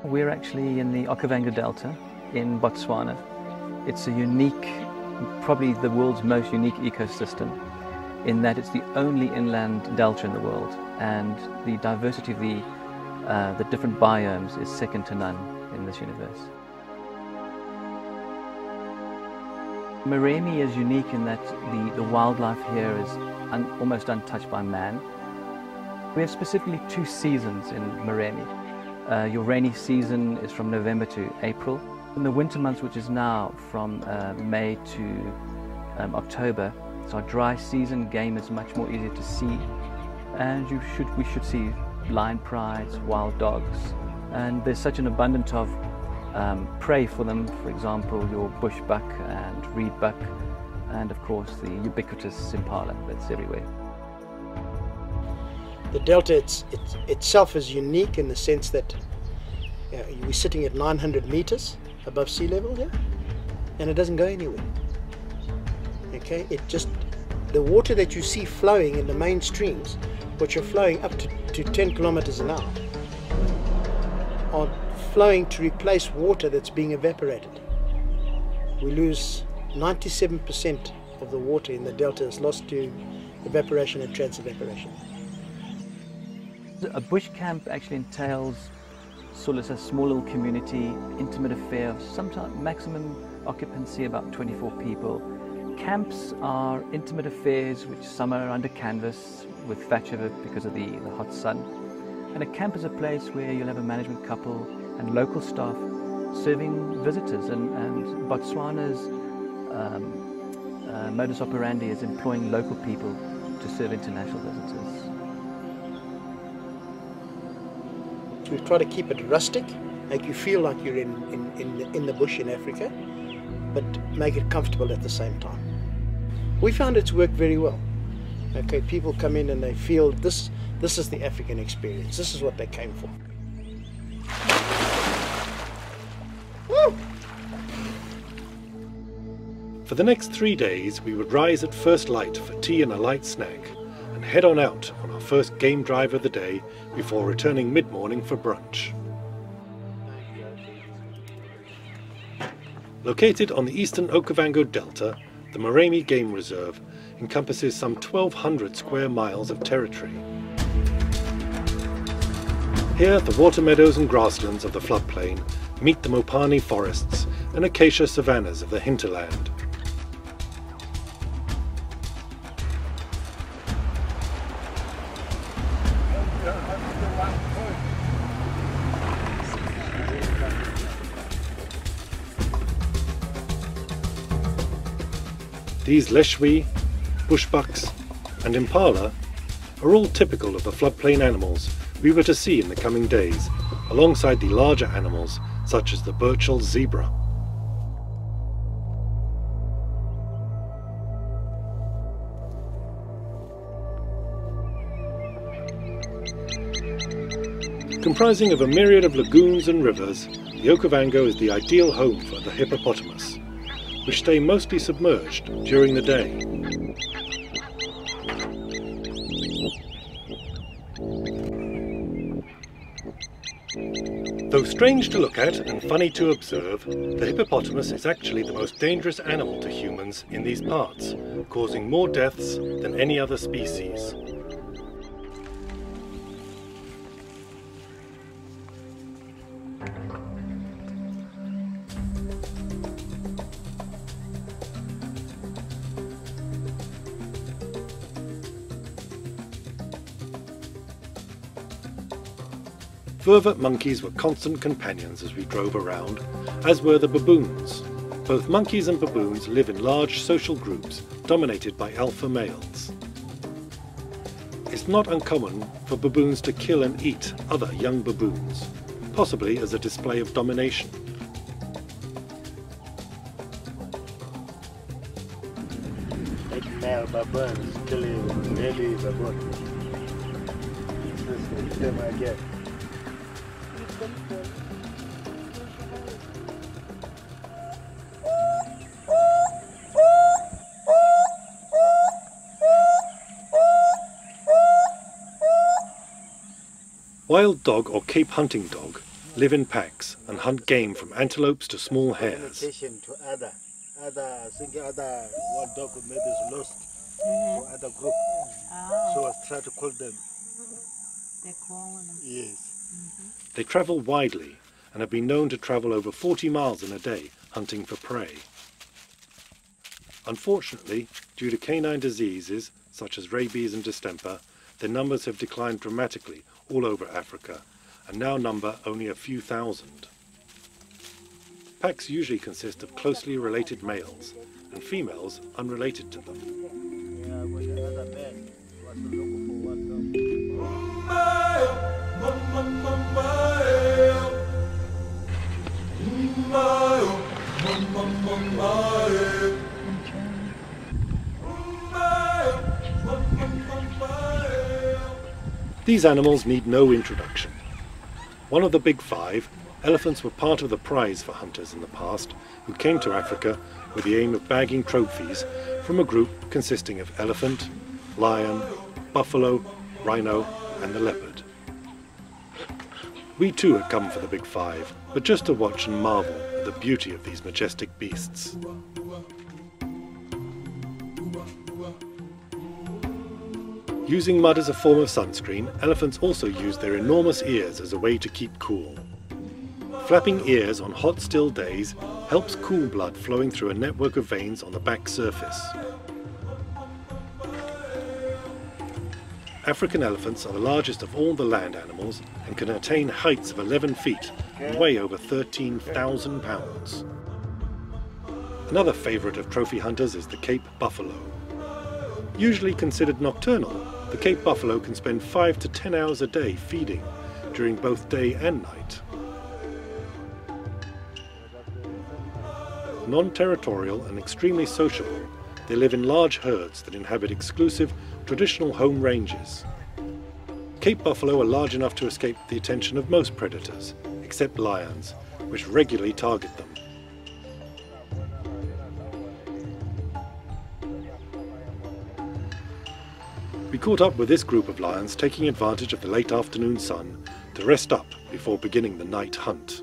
We're actually in the Okavango Delta in Botswana. It's a unique, probably the world's most unique ecosystem, in that it's the only inland delta in the world, and the diversity of the different biomes is second to none in this universe. Maremi is unique in that the wildlife here is almost untouched by man. We have specifically 2 seasons in Maremi. Your rainy season is from November to April. In the winter months, which is now from May to October, it's our dry season. Game is much more easier to see, and we should see lion prides, wild dogs, and there's such an abundance of prey for them. For example, your bush buck and reed buck, and of course the ubiquitous impala that's everywhere. The delta itself is unique in the sense that we're sitting at 900 meters above sea level here, and it doesn't go anywhere. Okay, the water that you see flowing in the main streams, which are flowing up to 10 kilometers an hour, are flowing to replace water that's being evaporated. We lose 97% of the water in the delta is lost to evaporation and transevaporation. A bush camp actually entails sort of a small little community, intimate affair of sometimes maximum occupancy about 24 people. Camps are intimate affairs which some are under canvas with thatch over it because of the hot sun. And a camp is a place where you'll have a management couple and local staff serving visitors, and Botswana's modus operandi is employing local people to serve international visitors. We try to keep it rustic, make you feel like you're in the bush in Africa, but make it comfortable at the same time. We found it's worked very well. Okay, people come in and they feel this is the African experience. This is what they came for. Woo! For the next 3 days, we would rise at first light for tea and a light snack, and head on out on our first game drive of the day before returning mid-morning for brunch. Located on the eastern Okavango Delta, the Maremi Game Reserve encompasses some 1,200 square miles of territory. Here, the water meadows and grasslands of the floodplain meet the Mopani forests and acacia savannas of the hinterland. These Lechwe, bushbucks and impala are all typical of the floodplain animals we were to see in the coming days, alongside the larger animals such as the Burchell zebra. Comprising of a myriad of lagoons and rivers, the Okavango is the ideal home for the hippopotamus, which stay mostly submerged during the day. Though strange to look at and funny to observe, the hippopotamus is actually the most dangerous animal to humans in these parts, causing more deaths than any other species. Vervet monkeys were constant companions as we drove around, as were the baboons. Both monkeys and baboons live in large social groups dominated by alpha males. It's not uncommon for baboons to kill and eat other young baboons, possibly as a display of domination. Male baboons killing really baboon. This is them I get. Wild dog or Cape hunting dog live in packs and hunt game from antelopes to small hares. Communication to other, I think other Warthog maybe is lost to other group. So I try to call them. They call them. Yes. They travel widely and have been known to travel over 40 miles in a day hunting for prey. Unfortunately, due to canine diseases such as rabies and distemper, their numbers have declined dramatically all over Africa and now number only a few thousand. Packs usually consist of closely related males and females unrelated to them. Yeah, with the other man was looking for one dog. These animals need no introduction. One of the big five, elephants were part of the prize for hunters in the past who came to Africa with the aim of bagging trophies from a group consisting of elephant, lion, buffalo, rhino and the leopard. We too had come for the big five, but just to watch and marvel at the beauty of these majestic beasts. Using mud as a form of sunscreen, elephants also use their enormous ears as a way to keep cool. Flapping ears on hot, still days helps cool blood flowing through a network of veins on the back surface. African elephants are the largest of all the land animals and can attain heights of 11 feet and weigh over 13,000 pounds. Another favourite of trophy hunters is the Cape buffalo. Usually considered nocturnal, the Cape buffalo can spend 5 to 10 hours a day feeding during both day and night. Non-territorial and extremely sociable, they live in large herds that inhabit exclusive, traditional home ranges. Cape buffalo are large enough to escape the attention of most predators, except lions, which regularly target them. We caught up with this group of lions taking advantage of the late afternoon sun to rest up before beginning the night hunt.